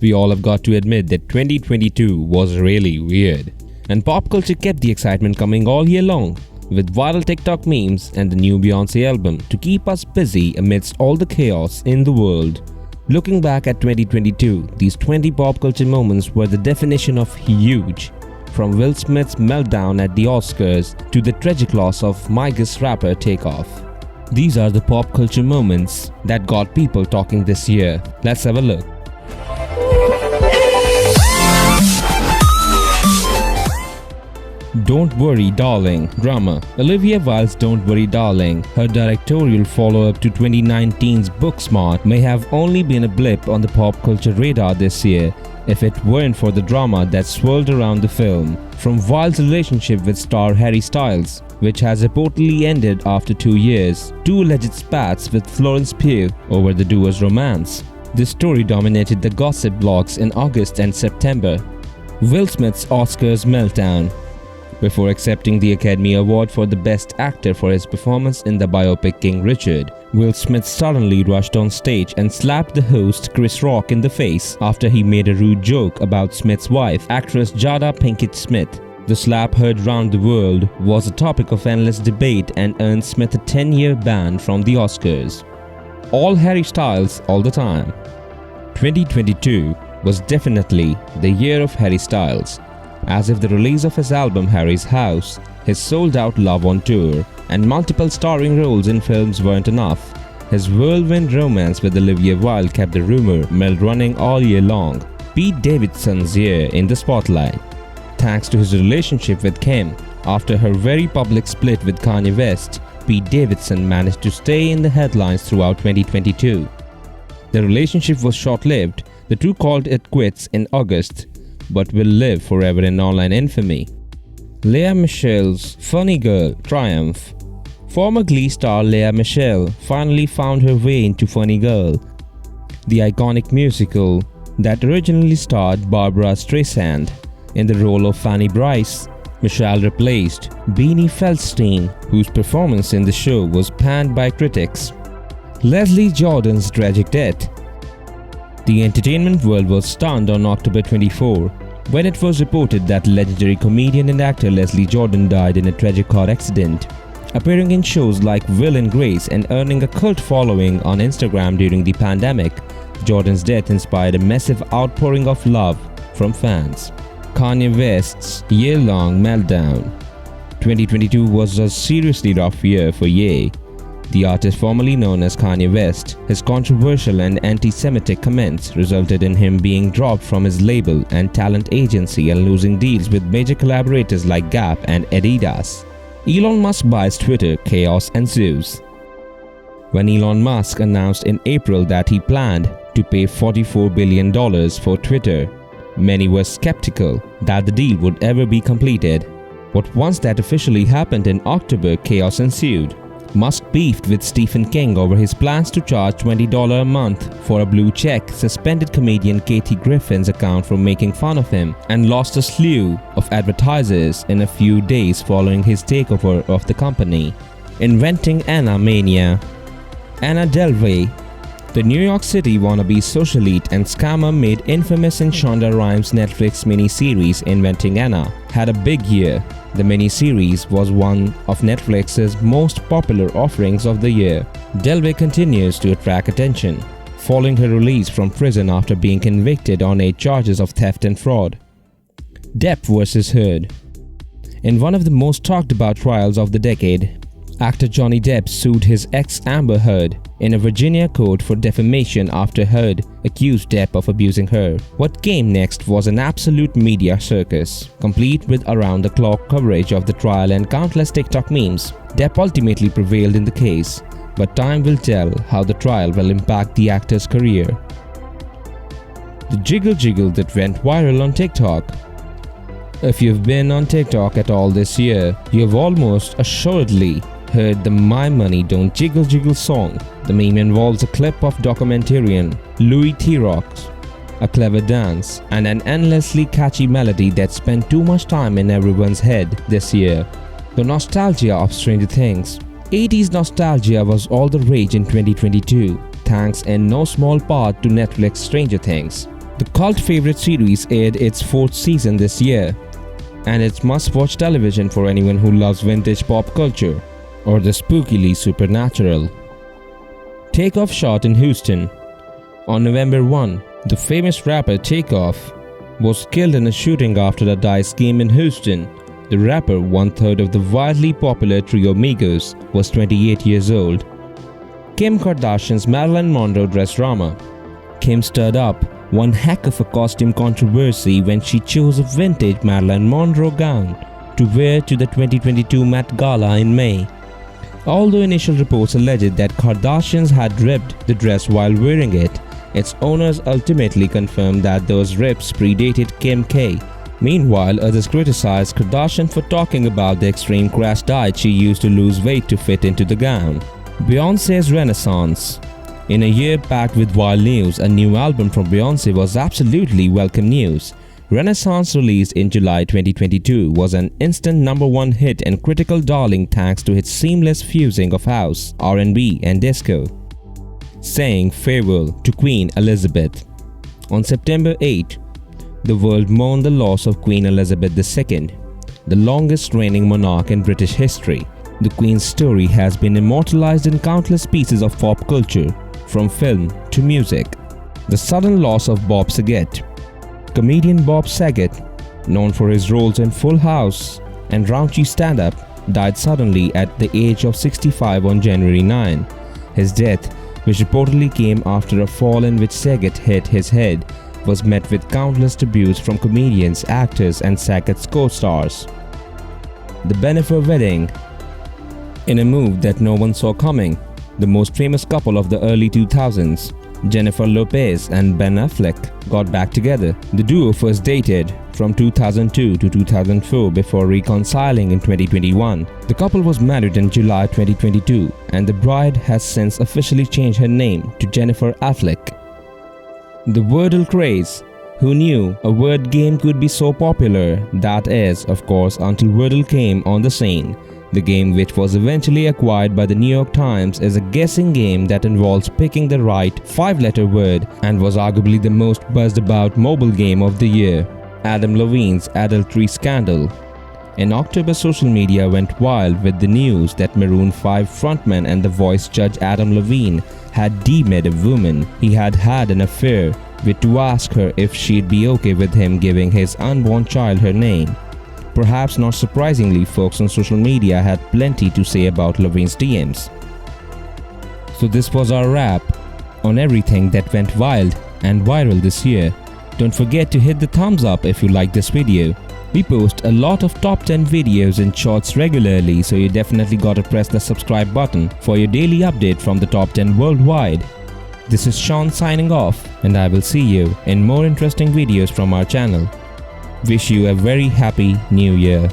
We all have got to admit that 2022 was really weird. And pop culture kept the excitement coming all year long, with viral TikTok memes and the new Beyonce album to keep us busy amidst all the chaos in the world. Looking back at 2022, these 20 pop culture moments were the definition of huge. From Will Smith's meltdown at the Oscars to the tragic loss of Migos rapper Takeoff. These are the pop culture moments that got people talking this year. Let's have a look. Don't Worry Darling drama. Olivia Wilde's Don't Worry Darling, her directorial follow-up to 2019's Booksmart, may have only been a blip on the pop culture radar this year if it weren't for the drama that swirled around the film. From Wilde's relationship with star Harry Styles, which has reportedly ended after 2 years, to alleged spats with Florence Pugh over the duo's romance. This story dominated the gossip blogs in August and September. Will Smith's Oscars meltdown. Before accepting the Academy Award for the Best Actor for his performance in the biopic King Richard, Will Smith suddenly rushed on stage and slapped the host Chris Rock in the face after he made a rude joke about Smith's wife, actress Jada Pinkett Smith. The slap heard round the world was a topic of endless debate and earned Smith a 10-year ban from the Oscars. All Harry Styles all the time. 2022 was definitely the year of Harry Styles. As if the release of his album Harry's House, his sold-out Love on Tour, and multiple starring roles in films weren't enough, his whirlwind romance with Olivia Wilde kept the rumor mill running all year long. Pete Davidson's year in the spotlight. Thanks to his relationship with Kim, after her very public split with Kanye West, Pete Davidson managed to stay in the headlines throughout 2022. The relationship was short-lived. The two called it quits in August, but will live forever in online infamy. Lea Michele's Funny Girl triumph. Former Glee star Lea Michele finally found her way into Funny Girl, the iconic musical that originally starred Barbara Streisand. In the role of Fanny Brice, Michele replaced Beanie Feldstein, whose performance in the show was panned by critics. Leslie Jordan's tragic death. The entertainment world was stunned on October 24 when it was reported that legendary comedian and actor Leslie Jordan died in a tragic car accident. Appearing in shows like Will and Grace and earning a cult following on Instagram during the pandemic, Jordan's death inspired a massive outpouring of love from fans. Kanye West's year-long meltdown. 2022 was a seriously rough year for Ye. The artist formerly known as Kanye West, his controversial and anti-Semitic comments resulted in him being dropped from his label and talent agency and losing deals with major collaborators like Gap and Adidas. Elon Musk buys Twitter, chaos ensues. When Elon Musk announced in April that he planned to pay $44 billion for Twitter, many were skeptical that the deal would ever be completed. But once that officially happened in October, chaos ensued. Musk beefed with Stephen King over his plans to charge $20 a month for a blue check, suspended comedian Kathy Griffin's account from making fun of him, and lost a slew of advertisers in a few days following his takeover of the company. Inventing Anna Mania. Anna Delvey, the New York City wannabe socialite and scammer made infamous in Shonda Rhimes' Netflix miniseries Inventing Anna, had a big year. The miniseries was one of Netflix's most popular offerings of the year. Delvey continues to attract attention, following her release from prison after being convicted on 8 charges of theft and fraud. Depp vs. Heard. In one of the most talked about trials of the decade, actor Johnny Depp sued his ex Amber Heard in a Virginia court for defamation after Heard accused Depp of abusing her. What came next was an absolute media circus, complete with around-the-clock coverage of the trial and countless TikTok memes. Depp ultimately prevailed in the case, but time will tell how the trial will impact the actor's career. The jiggle that went viral on TikTok. If you've been on TikTok at all this year, you have almost assuredly heard the My Money Don't Jiggle song. The meme involves a clip of documentarian Louis Theroux, a clever dance, and an endlessly catchy melody that spent too much time in everyone's head this year. The nostalgia of Stranger Things. 80s nostalgia was all the rage in 2022, thanks in no small part to Netflix Stranger Things. The cult favorite series aired its 4th season this year, and it's must-watch television for anyone who loves vintage pop culture or the spookily supernatural. Takeoff shot in Houston. On November 1, the famous rapper Takeoff was killed in a shooting after a dice game in Houston. The rapper, one-third of the wildly popular trio Migos, was 28 years old. Kim Kardashian's Marilyn Monroe dress drama. Kim stirred up one heck of a costume controversy when she chose a vintage Marilyn Monroe gown to wear to the 2022 Met Gala in May. Although initial reports alleged that Kardashians had ripped the dress while wearing it, its owners ultimately confirmed that those rips predated Kim K. Meanwhile, others criticized Kardashian for talking about the extreme crash diet she used to lose weight to fit into the gown. Beyonces Renaissance. In a year packed with wild news, a new album from Beyonce was absolutely welcome news. Renaissance, released in July 2022, was an instant #1 hit and critical darling thanks to its seamless fusing of house, R&B and disco. Saying farewell to Queen Elizabeth. On September 8, the world mourned the loss of Queen Elizabeth II, the longest reigning monarch in British history. The Queen's story has been immortalized in countless pieces of pop culture, from film to music. The sudden loss of Bob Saget. Comedian Bob Saget, known for his roles in Full House and raunchy stand-up, died suddenly at the age of 65 on January 9. His death, which reportedly came after a fall in which Saget hit his head, was met with countless tributes from comedians, actors and Saget's co-stars. The Bennifer wedding. In a move that no one saw coming, the most famous couple of the early 2000s, Jennifer Lopez and Ben Affleck, got back together. The duo first dated from 2002 to 2004 before reconciling in 2021. The couple was married in July 2022, and the bride has since officially changed her name to Jennifer Affleck. The Wordle craze. Who knew a word game could be so popular? That is, of course, until Wordle came on the scene. The game, which was eventually acquired by the New York Times, is a guessing game that involves picking the right 5-letter word and was arguably the most buzzed about mobile game of the year. Adam Levine's adultery scandal. In October, social media went wild with the news that Maroon 5 frontman and The Voice judge Adam Levine had deemed a woman he had had an affair with to ask her if she'd be okay with him giving his unborn child her name. Perhaps not surprisingly, folks on social media had plenty to say about Levine's DMs. So this was our wrap on everything that went wild and viral this year. Don't forget to hit the thumbs up if you like this video. We post a lot of top 10 videos and shorts regularly, so you definitely gotta press the subscribe button for your daily update from the top 10 worldwide. This is Sean signing off, and I will see you in more interesting videos from our channel. Wish you a very happy new year.